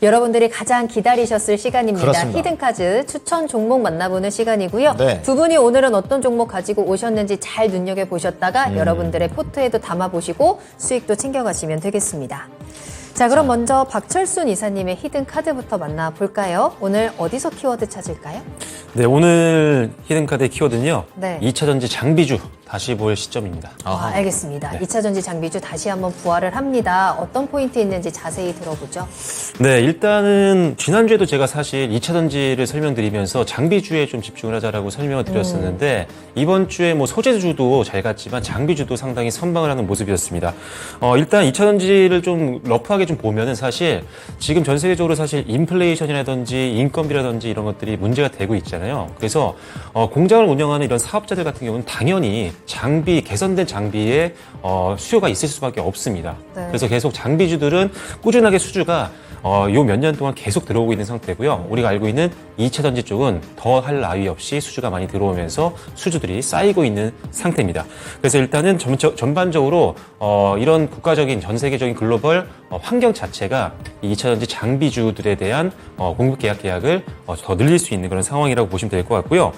여러분들이 가장 기다리셨을 시간입니다. 그렇습니다. 히든카드 추천 종목 만나보는 시간이고요. 네. 두 분이 오늘은 어떤 종목 가지고 오셨는지 잘 눈여겨보셨다가 여러분들의 포트에도 담아보시고 수익도 챙겨가시면 되겠습니다. 자, 그럼 먼저 박철순 이사님의 히든카드부터 만나볼까요? 오늘 어디서 키워드 찾을까요? 네, 오늘 히든카드의 키워드는요. 네. 2차전지 장비주 다시 볼 시점입니다. 알겠습니다. 네. 2차전지 장비주 다시 한번 부활을 합니다. 어떤 포인트 있는지 자세히 들어보죠. 네, 일단은 지난주에도 제가 사실 2차전지를 설명드리면서 장비주에 좀 집중을 하자라고 설명을 드렸었는데 이번 주에 뭐 소재주도 잘 갔지만 장비주도 상당히 선방을 하는 모습이었습니다. 일단 2차전지를 좀 러프하게 좀 보면은 사실 지금 전 세계적으로 사실 인플레이션이라든지 인건비라든지 이런 것들이 문제가 되고 있잖아요. 그래서 공장을 운영하는 이런 사업자들 같은 경우는 당연히 장비, 개선된 장비에 수요가 있을 수밖에 없습니다. 네. 그래서 계속 장비주들은 꾸준하게 수주가 요 몇 년 동안 계속 들어오고 있는 상태고요. 우리가 알고 있는 2차전지 쪽은 더 할 나위 없이 수주가 많이 들어오면서 수주들이 쌓이고 있는 상태입니다. 그래서 일단은 전반적으로 이런 국가적인 전 세계적인 글로벌 환경 자체가 이 2차전지 장비주들에 대한 공급 계약을 더 늘릴 수 있는 그런 상황이라고 보시면 될 것 같고요.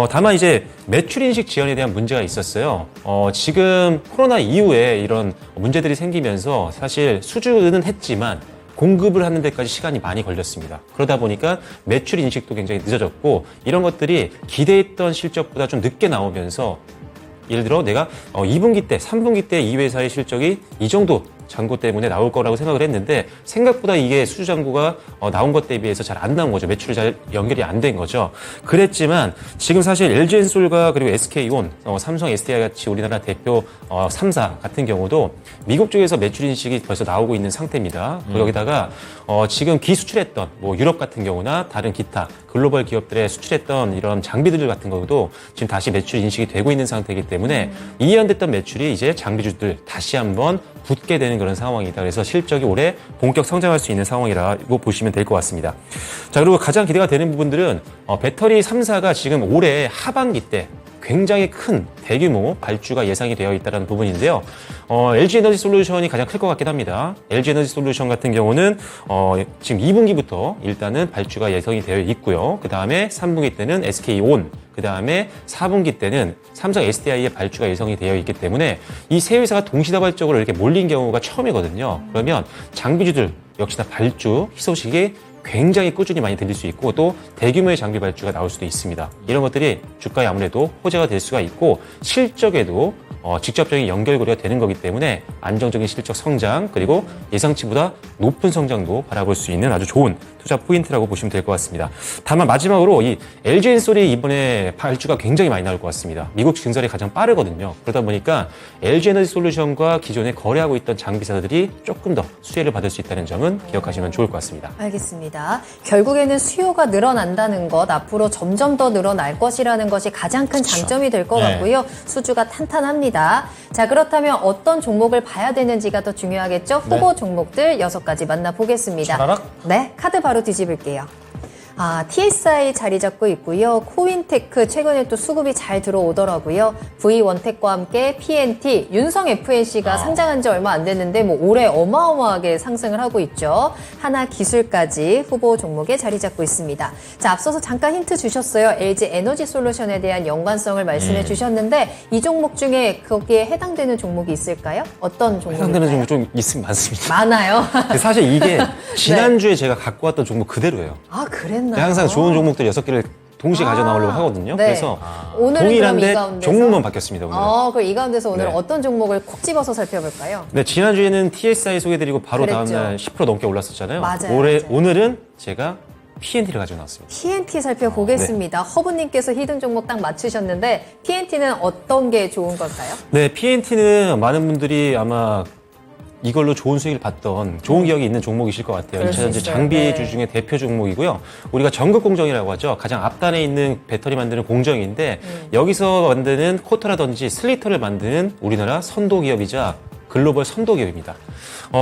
다만 이제 매출 인식 지연에 대한 문제가 있었어요. 지금 코로나 이후에 이런 문제들이 생기면서 사실 수주는 했지만 공급을 하는 데까지 시간이 많이 걸렸습니다. 그러다 보니까 매출 인식도 굉장히 늦어졌고 이런 것들이 기대했던 실적보다 좀 늦게 나오면서 예를 들어 내가 2분기 때, 3분기 때 이 회사의 실적이 이 정도 잔고 때문에 나올 거라고 생각을 했는데 생각보다 이게 수주 잔고가 나온 것 대비해서 잘 안 나온 거죠. 매출이 잘 연결이 안 된 거죠. 그랬지만 지금 사실 LG엔솔과 그리고 SK온, 삼성, SDI 같이 우리나라 대표 3사 같은 경우도 미국 쪽에서 매출 인식이 벌써 나오고 있는 상태입니다. 여기다가 지금 기수출했던 뭐 유럽 같은 경우나 다른 기타 글로벌 기업들에 수출했던 이런 장비들 같은 경우도 지금 다시 매출 인식이 되고 있는 상태이기 때문에 이연됐던 매출이 이제 장비주들 다시 한번 붙게 되는 그런 상황이다. 그래서 실적이 올해 본격 성장할 수 있는 상황이라고 보시면 될 것 같습니다. 자, 그리고 가장 기대가 되는 부분들은 배터리 3사가 지금 올해 하반기 때 굉장히 큰 대규모 발주가 예상이 되어 있다는 부분인데요. LG에너지솔루션이 가장 클 것 같긴 합니다. LG에너지솔루션 같은 경우는 지금 2분기부터 일단은 발주가 예상이 되어 있고요. 그 다음에 3분기 때는 SK온, 그 다음에 4분기 때는 삼성 SDI의 발주가 예상이 되어 있기 때문에 이 세 회사가 동시다발적으로 이렇게 몰린 경우가 처음이거든요. 그러면 장비주들 역시나 발주 희소식이 굉장히 꾸준히 많이 들릴 수 있고 또 대규모의 장비 발주가 나올 수도 있습니다. 이런 것들이 주가에 아무래도 호재가 될 수가 있고 실적에도 직접적인 연결고리가 되는 거기 때문에 안정적인 실적 성장 그리고 예상치보다 높은 성장도 바라볼 수 있는 아주 좋은 투자 포인트라고 보시면 될 것 같습니다. 다만 마지막으로 이 LG엔솔이 이번에 발주가 굉장히 많이 나올 것 같습니다. 미국 증설이 가장 빠르거든요. 그러다 보니까 LG에너지솔루션과 기존에 거래하고 있던 장비사들이 조금 더 수혜를 받을 수 있다는 점은 기억하시면 좋을 것 같습니다. 알겠습니다. 결국에는 수요가 늘어난다는 것, 앞으로 점점 더 늘어날 것이라는 것이 가장 큰 장점이 될 것 같고요. 수주가 탄탄합니다. 자, 그렇다면 어떤 종목을 봐야 되는지가 더 중요하겠죠? 후보 종목들 6가지 만나보겠습니다. 차라락? 네, 카드 바로 뒤집을게요. TSI 자리 잡고 있고요. 코인테크 최근에 또 수급이 잘 들어오더라고요. V원텍과 함께 PNT, 윤성 FNC가 상장한 지 얼마 안 됐는데 뭐 올해 어마어마하게 상승을 하고 있죠. 하나기술까지 후보 종목에 자리 잡고 있습니다. 자, 앞서서 잠깐 힌트 주셨어요. LG 에너지 솔루션에 대한 연관성을 말씀해 주셨는데 이 종목 중에 거기에 해당되는 종목이 있을까요? 어떤 종목일까요? 해당되는 종목 좀 있으면 많습니다. 많아요. 사실 이게 지난주에 제가 갖고 왔던 종목 그대로예요. 아, 그랬나요? 항상 좋은 종목들 6개를 동시에 가져나오려고 하거든요. 네. 그래서 오늘은 그럼 이 동일한데 가운데서? 종목만 바뀌었습니다. 오늘. 그럼 이 가운데서 오늘 네. 어떤 종목을 콕 집어서 살펴볼까요? 네, 지난주에는 TSI 소개드리고 바로 그랬죠. 다음날 10% 넘게 올랐었잖아요. 맞아요. 오늘은 제가 PNT를 가지고 나왔습니다. TNT 살펴보겠습니다. 허브님께서 히든 종목 딱 맞추셨는데 TNT는 어떤 게 좋은 걸까요? 네, PNT는 많은 분들이 아마 이걸로 좋은 수익을 봤던 좋은 기억이 있는 종목이실 것 같아요. 그럴 수 2차전지 있어요. 장비주 네. 중에 대표 종목이고요. 우리가 전극 공정이라고 하죠. 가장 앞단에 있는 배터리 만드는 공정인데 여기서 만드는 코터라든지 슬리터를 만드는 우리나라 선도 기업이자 글로벌 선도 기업입니다.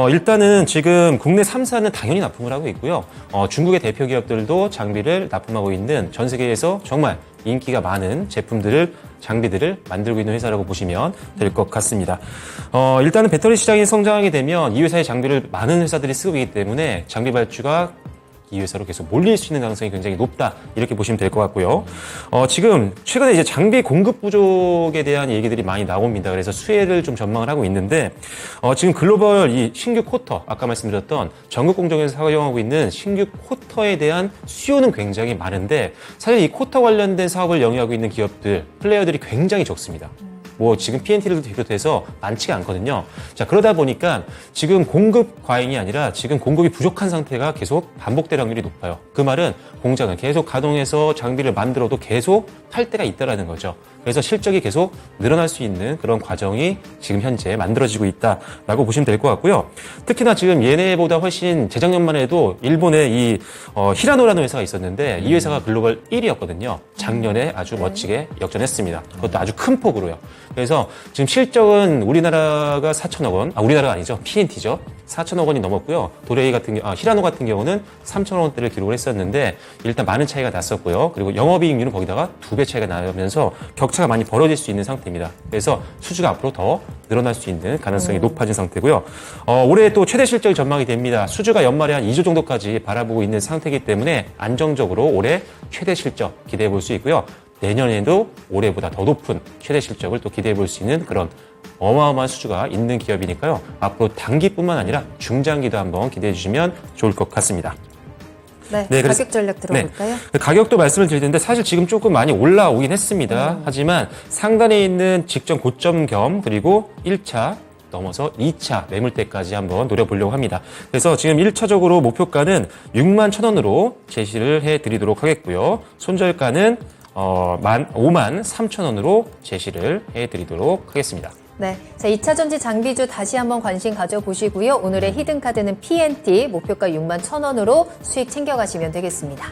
일단은 지금 국내 3사는 당연히 납품을 하고 있고요. 중국의 대표 기업들도 장비를 납품하고 있는 전 세계에서 정말 인기가 많은 제품들을 장비들을 만들고 있는 회사라고 보시면 될 것 같습니다. 일단은 배터리 시장이 성장하게 되면 이 회사의 장비를 많은 회사들이 쓰고 있기 때문에 장비 발주가 이 회사로 계속 몰릴 수 있는 가능성이 굉장히 높다 이렇게 보시면 될 것 같고요. 지금 최근에 이제 장비 공급 부족에 대한 얘기들이 많이 나옵니다. 그래서 수혜를 좀 전망을 하고 있는데 지금 글로벌 이 신규 쿼터 아까 말씀드렸던 전국 공정에서 사용하고 있는 신규 쿼터에 대한 수요는 굉장히 많은데 사실 이 쿼터 관련된 사업을 영위하고 있는 기업들 플레이어들이 굉장히 적습니다. 뭐 지금 PNT를 비롯해서 많지가 않거든요. 자, 그러다 보니까 지금 공급 과잉이 아니라 지금 공급이 부족한 상태가 계속 반복될 확률이 높아요. 그 말은 공장을 계속 가동해서 장비를 만들어도 계속 팔 때가 있다라는 거죠. 그래서 실적이 계속 늘어날 수 있는 그런 과정이 지금 현재 만들어지고 있다라고 보시면 될 것 같고요. 특히나 지금 얘네보다 훨씬 재작년만 해도 일본의 이 히라노라는 회사가 있었는데 이 회사가 글로벌 1위였거든요. 작년에 아주 멋지게 역전했습니다. 그것도 아주 큰 폭으로요. 그래서 지금 실적은 우리나라가 4천억 원, 우리나라가 아니죠. PNT죠. 4천억 원이 넘었고요. 히라노 같은 경우는 3천억 원대를 기록을 했었는데 일단 많은 차이가 났었고요. 그리고 영업이익률은 거기다가 2배 차이가 나면서 격차가 많이 벌어질 수 있는 상태입니다. 그래서 수주가 앞으로 더 늘어날 수 있는 가능성이 높아진 상태고요. 올해 또 최대 실적이 전망이 됩니다. 수주가 연말에 한 2조 정도까지 바라보고 있는 상태이기 때문에 안정적으로 올해 최대 실적 기대해 볼 수 있고요. 내년에도 올해보다 더 높은 최대 실적을 또 기대해 볼 수 있는 그런 어마어마한 수주가 있는 기업이니까요. 앞으로 단기뿐만 아니라 중장기도 한번 기대해 주시면 좋을 것 같습니다. 네, 그래서- 가격 전략 들어볼까요? 네, 가격도 말씀을 드릴 텐데 사실 지금 조금 많이 올라오긴 했습니다. 하지만 상단에 있는 직전 고점 겸 그리고 1차 넘어서 2차 매물대까지 한번 노려보려고 합니다. 그래서 지금 1차적으로 목표가는 6만 1,000원으로 제시를 해드리도록 하겠고요. 손절가는 5만 3,000원으로 제시를 해드리도록 하겠습니다. 네. 자, 2차 전지 장비주 다시 한번 관심 가져보시고요. 오늘의 히든카드는 PNT 목표가 6만 1,000원으로 수익 챙겨가시면 되겠습니다.